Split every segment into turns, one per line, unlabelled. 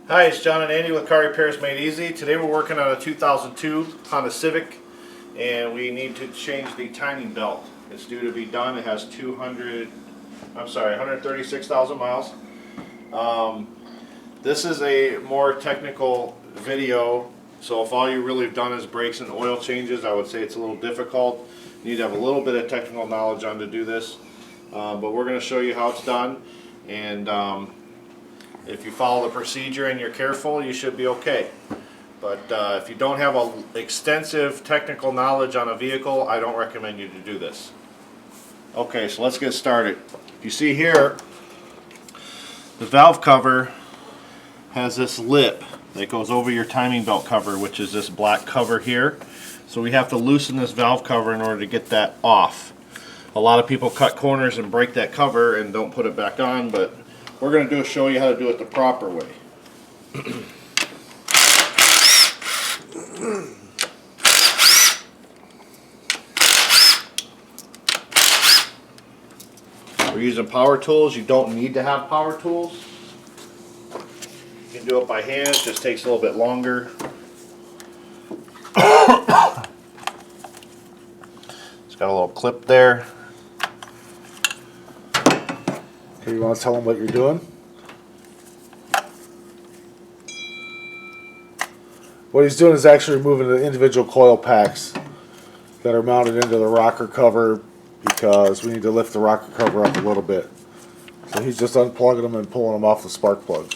Hi, it's John and Andy with Car Repairs Made Easy. Today we're working on a 2002 Honda Civic and we need to change the timing belt. It's due to be done. It has 136,000 miles. This is a more technical video, so if all you really have done is brakes and oil changes, I would say it's a little difficult. You need to have a little bit of technical knowledge on to do this, but we're going to show you how it's done, and if you follow the procedure and you're careful, you should be okay. But if you don't have an extensive technical knowledge on a vehicle, I don't recommend you to do this. Okay, so let's get started. You see here, the valve cover has this lip that goes over your timing belt cover, which is this black cover here. So we have to loosen this valve cover in order to get that off. A lot of people cut corners and break that cover and don't put it back on, but we're going to show you how to do it the proper way. We're using power tools. You don't need to have power tools. You can do it by hand. It just takes a little bit longer. It's got a little clip there.
Okay, you want to tell them what you're doing? What he's doing is actually removing the individual coil packs that are mounted into the rocker cover, because we need to lift the rocker cover up a little bit. So he's just unplugging them and pulling them off the spark plugs.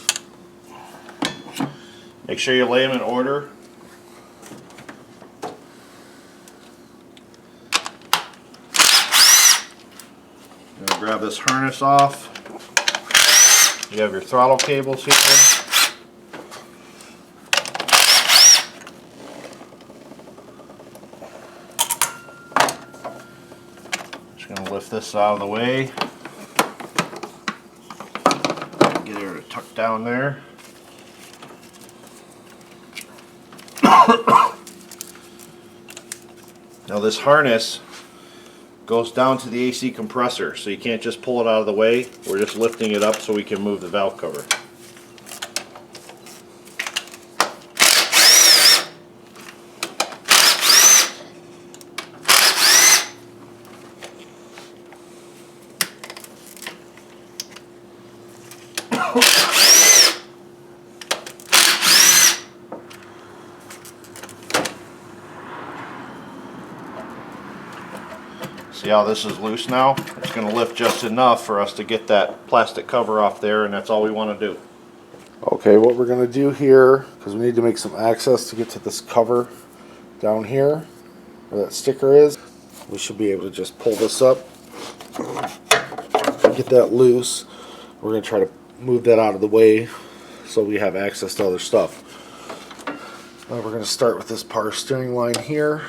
Make sure you lay them in order. I'm going to grab this harness off. You have your throttle cables here. Just going to lift this out of the way. Get her tucked down there. Now this harness goes down to the AC compressor, so you can't just pull it out of the way. We're just lifting it up so we can move the valve cover. See how this is loose now? It's going to lift just enough for us to get that plastic cover off there, and that's all we want to do.
Okay, what we're going to do here, because we need to make some access to get to this cover down here, where that sticker is, we should be able to just pull this up, get that loose. We're going to try to move that out of the way so we have access to other stuff. Now we're going to start with this power steering line here.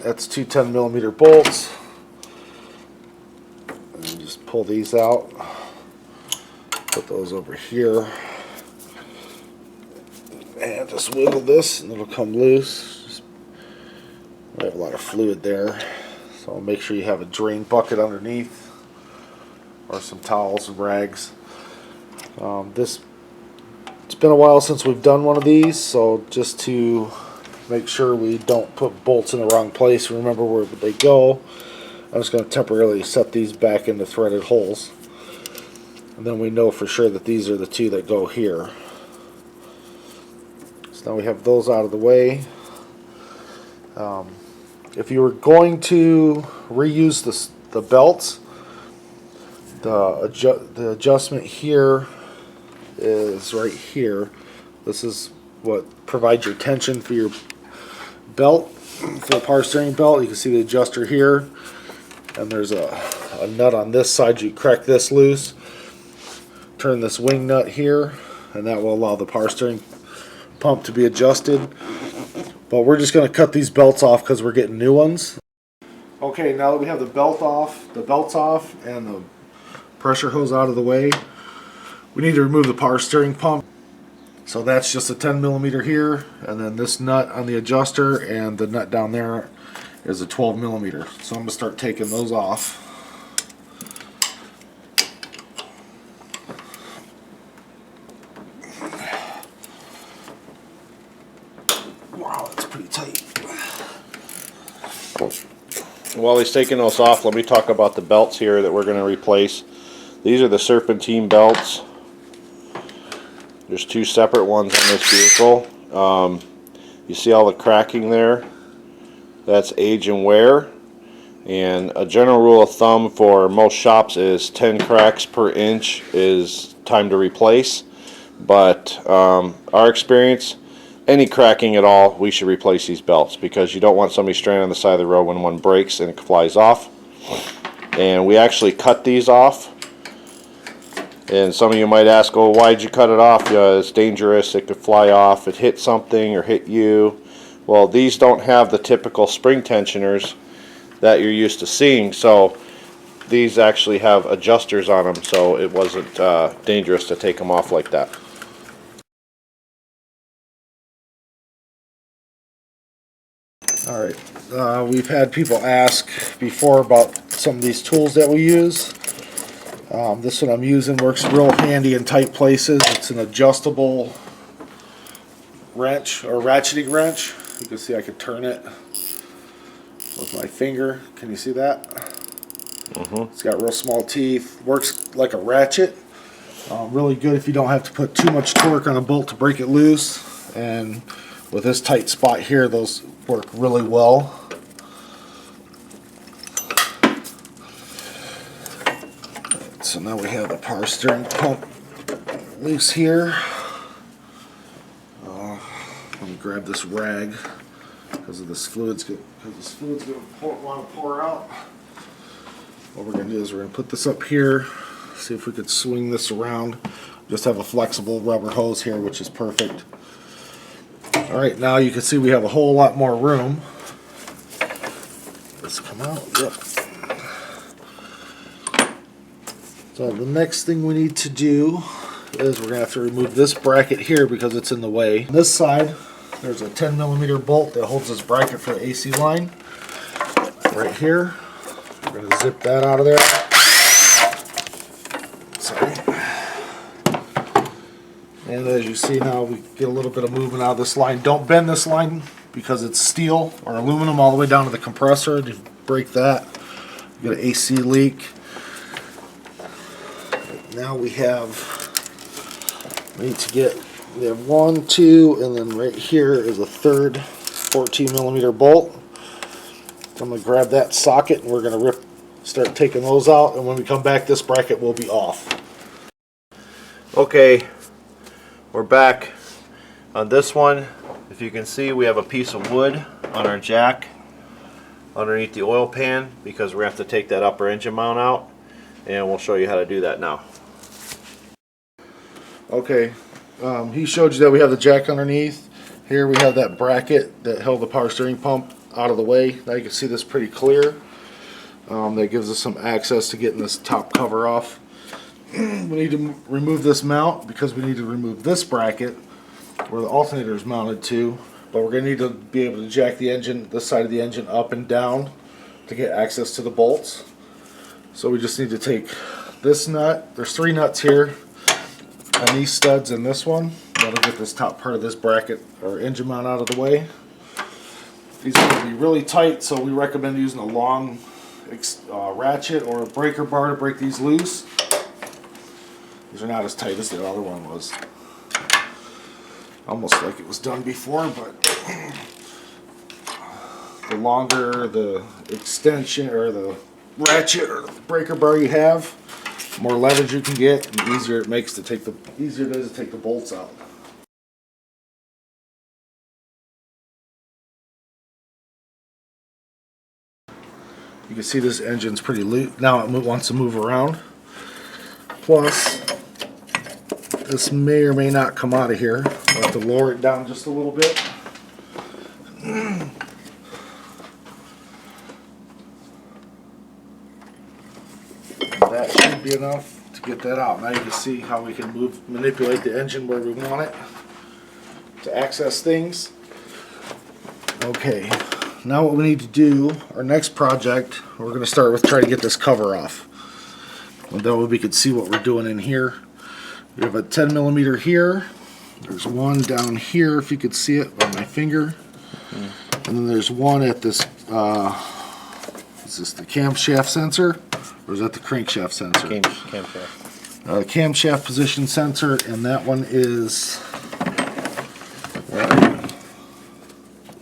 That's two 10mm bolts. And just pull these out. Put those over here. And just wiggle this and it'll come loose. We have a lot of fluid there. So make sure you have a drain bucket underneath. Or some towels and rags. It's been a while since we've done one of these, so just to make sure we don't put bolts in the wrong place, remember where they go, I'm just going to temporarily set these back into threaded holes, and then we know for sure that these are the two that go here. So now we have those out of the way. If you were going to reuse the belts, the adjustment here is right here. This is what provides your tension for your belt, for the power steering belt. You can see the adjuster here, and there's a nut on this side. You crack this loose, turn this wing nut here, and that will allow the power steering pump to be adjusted. But we're just going to cut these belts off because we're getting new ones. Okay, now that we have the belts off, and the pressure hose out of the way, we need to remove the power steering pump. So that's just a 10mm here, and then this nut on the adjuster and the nut down there is a 12mm. So I'm going to start taking those off.
while he's taking those off, let me talk about the belts here that we're going to replace. These are the serpentine belts. There's two separate ones on this vehicle. You see all the cracking there? That's age and wear. And a general rule of thumb for most shops is 10 cracks per inch is time to replace. But our experience, any cracking at all, we should replace these belts, because you don't want somebody stranded on the side of the road when one breaks and it flies off. And we actually cut these off. And some of you might ask, oh, why'd you cut it off? It's dangerous, it could fly off, it hit something or hit you. Well, these don't have the typical spring tensioners that you're used to seeing, so these actually have adjusters on them, so it wasn't dangerous to take them off like that.
Alright, we've had people ask before about some of these tools that we use. This one I'm using works real handy in tight places. It's an adjustable wrench, or ratcheting wrench. You can see I can turn it with my finger. Can you see that? It's got real small teeth. Works like a ratchet. Really good if you don't have to put too much torque on a bolt to break it loose. And with this tight spot here, those work really well. So now we have the power steering pump loose here. Let me grab this rag because this fluid's going to want to pour out. What we're going to do is we're going to put this up here, see if we could swing this around. Just have a flexible rubber hose here, which is perfect. Alright, now you can see we have a whole lot more room. Let's come out. Yep. So the next thing we need to do is we're going to have to remove this bracket here because it's in the way. On this side, there's a 10mm bolt that holds this bracket for the AC line. Right here. We're going to zip that out of there. Sorry. And as you see now, we get a little bit of movement out of this line. Don't bend this line because it's steel or aluminum all the way down to the compressor. If you break that, you get an AC leak. Now we have one, two, and then right here is a third 14mm bolt. So I'm going to grab that socket and we're going to start taking those out, and when we come back this bracket will be off. Okay, we're back on this one. If you can see, we have a piece of wood on our jack underneath the oil pan because we're going to have to take that upper engine mount out, and we'll show you how to do that now. Okay, he showed you that we have the jack underneath. Here we have that bracket that held the power steering pump out of the way. Now you can see this pretty clear. That gives us some access to getting this top cover off. We need to remove this mount because we need to remove this bracket where the alternator is mounted to. But we're going to need to be able to jack the engine, this side of the engine, up and down to get access to the bolts. So we just need to take this nut. There's 3 nuts here. And these studs in this one, that'll get this top part of this bracket or engine mount out of the way. These are going to be really tight, so we recommend using a long ratchet or a breaker bar to break these loose. These are not as tight as the other one was. Almost like it was done before, but the longer the extension or the ratchet or the breaker bar you have, more leverage you can get, and easier it is to take the bolts out. You can see this engine's pretty loose. Now it wants to move around. Plus, this may or may not come out of here. We'll have to lower it down just a little bit. That should be enough to get that out. Now you can see how we can manipulate the engine where we want it to access things. Okay, now what we need to do, our next project, we're going to start with trying to get this cover off. And that way we can see what we're doing in here. We have a 10mm here. There's one down here, if you could see it by my finger. And then there's one at this Is this the camshaft sensor, or is that the crankshaft sensor?
Camshaft.
Camshaft position sensor, and that one is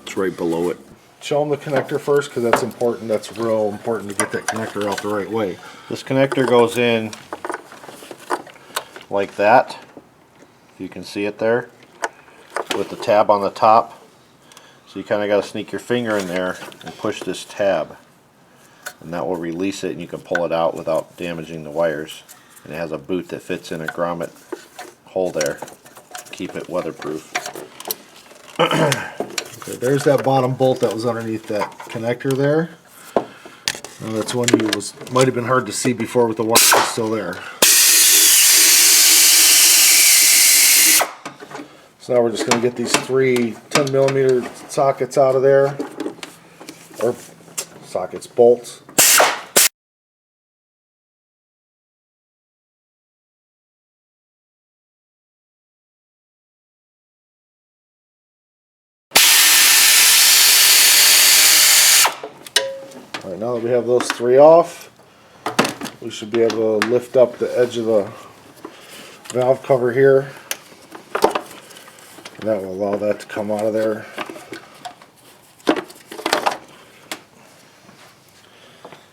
It's right below it.
show them the connector first, because that's important. That's real important to get that connector out the right way.
This connector goes in like that. If you can see it there, with the tab on the top. So you kind of got to sneak your finger in there and push this tab, and that will release it, and you can pull it out without damaging the wires. And it has a boot that fits in a grommet hole there to keep it weatherproof.
Okay, there's that bottom bolt that was underneath that connector there. That's one you might have been hard to see before with the wire still there. So now we're just going to get these three 10mm sockets out of there, or sockets, bolts. All right, now that we have those three off, we should be able to lift up the edge of the valve cover here. That will allow that to come out of there.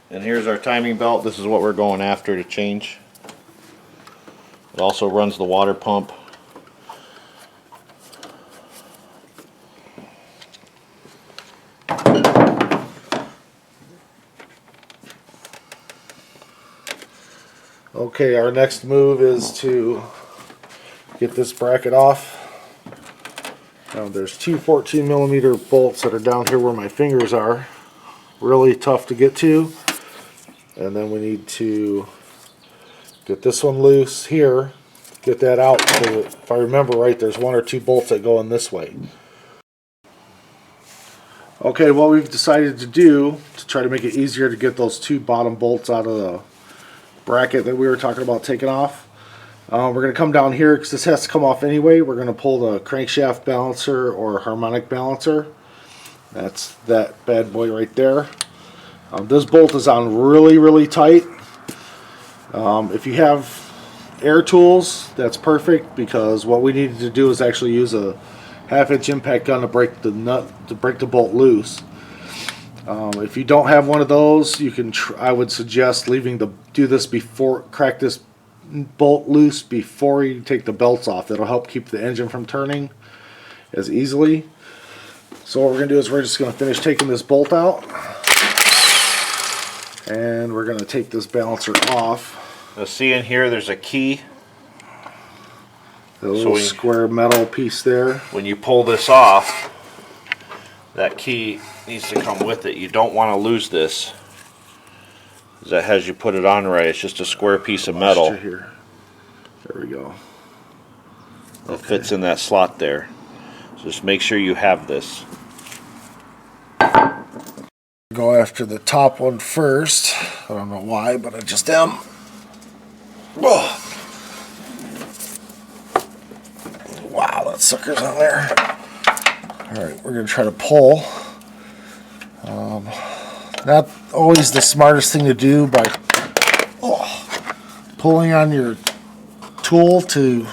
And here's our timing belt. This is what we're going after to change. It also runs the water pump.
Okay, our next move is to get this bracket off. Now there's two 14mm bolts that are down here where my fingers are. Really tough to get to. And then we need to get this one loose here, get that out. So if I remember right, there's one or two bolts that go in this way. Okay, what we've decided to do to try to make it easier to get those two bottom bolts out of the bracket that we were talking about taking off. We're going to come down here because this has to come off anyway. We're going to pull the crankshaft balancer or harmonic balancer. That's that bad boy right there. This bolt is on really tight. If you have air tools, that's perfect, because what we needed to do is actually use a 1/2-inch impact gun to break the nut, to break the bolt loose. If you don't have one of those, you can. I would suggest do this before, crack this bolt loose before you take the belts off. That'll help keep the engine from turning as easily. So what we're going to do is we're just going to finish taking this bolt out, and we're going to take this balancer off.
Now see in here, there's a key.
The little square metal piece there.
When you pull this off, that key needs to come with it. You don't want to lose this. That has you put it on right. It's just a square piece of metal.
Here. There we go.
It fits in that slot there. So just make sure you have this.
Go after the top one first. I don't know why, but I just am. Oh. Wow, that sucker's on there. Alright, we're going to try to pull. Not always the smartest thing to do by pulling on your tool to...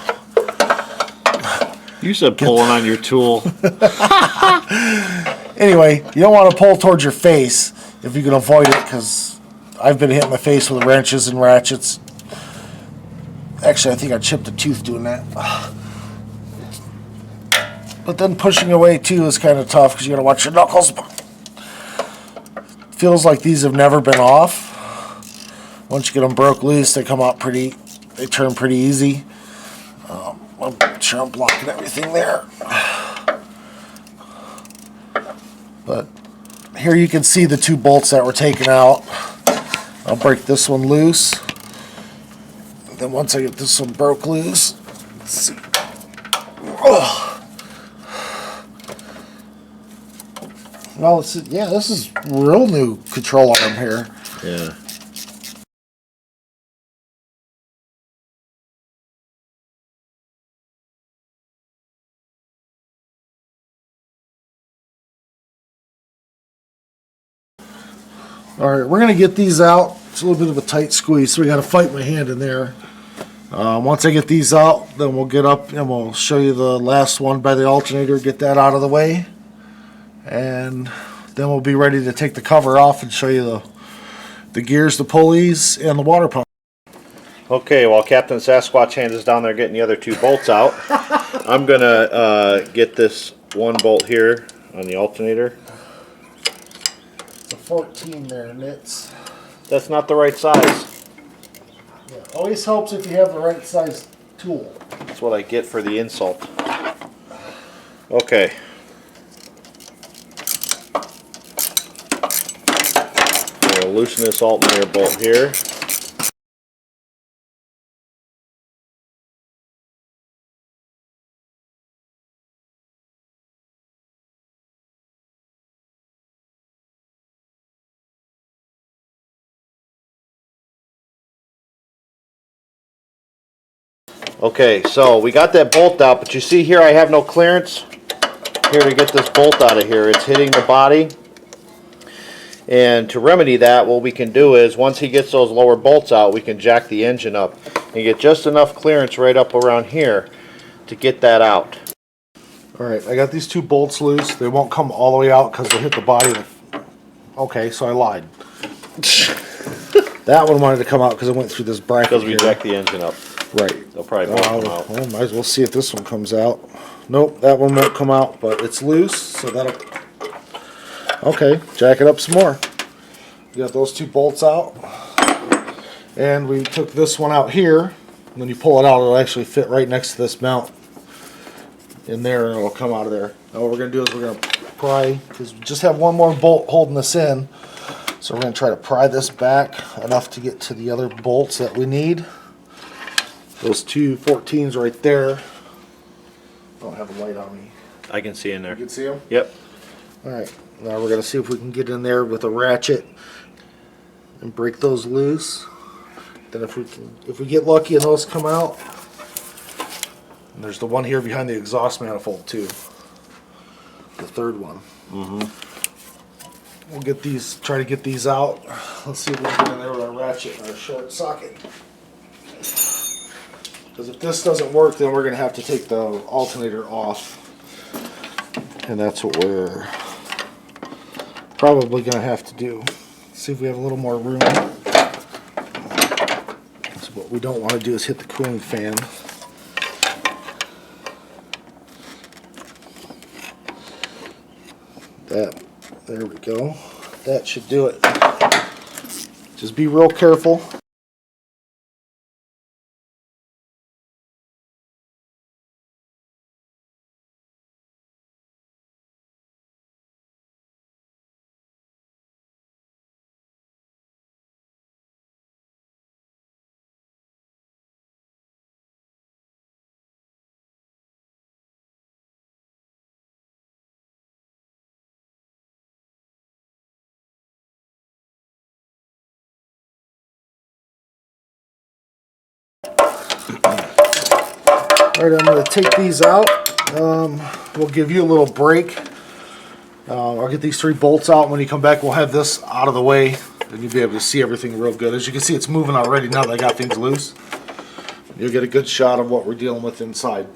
You said pulling on your tool.
Anyway, you don't want to pull towards your face if you can avoid it, because I've been hitting my face with wrenches and ratchets. Actually, I think I chipped a tooth doing that. But then pushing away too is kind of tough because you got to watch your knuckles. Feels like these have never been off. Once you get them broke loose, they come out they turn pretty easy. I'm sure I'm blocking everything there. But here you can see the two bolts that were taken out. I'll break this one loose. And then once I get this one broke loose, let's see. Well, this is real new control arm here.
Yeah.
Alright, we're going to get these out. It's a little bit of a tight squeeze, so we got to fight my hand in there. Once I get these out, then we'll get up and we'll show you the last one by the alternator, get that out of the way. And then we'll be ready to take the cover off and show you the gears, the pulleys, and the water pump.
Okay, while Captain Sasquatch Hands is down there getting the other 2 bolts out, I'm going to get this one bolt here on the alternator.
It's a 14 there, Nits.
That's not the right size.
Yeah, always helps if you have the right size tool.
That's what I get for the insult. Okay. I'm going to loosen this alternator bolt here. Okay, so we got that bolt out, but you see here I have no clearance here to get this bolt out of here. It's hitting the body. And to remedy that, what we can do is once he gets those lower bolts out, we can jack the engine up and get just enough clearance right up around here to get that out.
Alright, I got these 2 bolts loose. They won't come all the way out because they'll hit the body. Okay, so I lied. That one wanted to come out because it went through this bracket.
Because we jacked the engine up.
Right.
They'll probably both come out.
Well, might as well see if this one comes out. Nope, that one won't come out, but it's loose, so that'll... Okay, jack it up some more. We got those 2 bolts out. And we took this one out here. When you pull it out, it'll actually fit right next to this mount in there, and it'll come out of there. Now what we're going to do is we're going to pry, because we just have one more bolt holding this in. So we're going to try to pry this back enough to get to the other bolts that we need. Those 2 14s right there. I don't have a light on me.
I can see in there.
You can see them?
Yep.
Alright, now we're going to see if we can get in there with a ratchet and break those loose. Then if we get lucky and those come out, and there's the one here behind the exhaust manifold too. The 3rd one. We'll get these, try to get these out. Let's see if we can get in there with our ratchet and our short socket. Because if this doesn't work, then we're going to have to take the alternator off. And that's what we're probably going to have to do. See if we have a little more room. So what we don't want to do is hit the cooling fan. There we go. That should do it. Just be real careful. Alright, I'm going to take these out. We'll give you a little break. I'll get these 3 bolts out. When you come back, we'll have this out of the way. Then you'll be able to see everything real good. As you can see, it's moving already now that I got things loose. You'll get a good shot of what we're dealing with inside.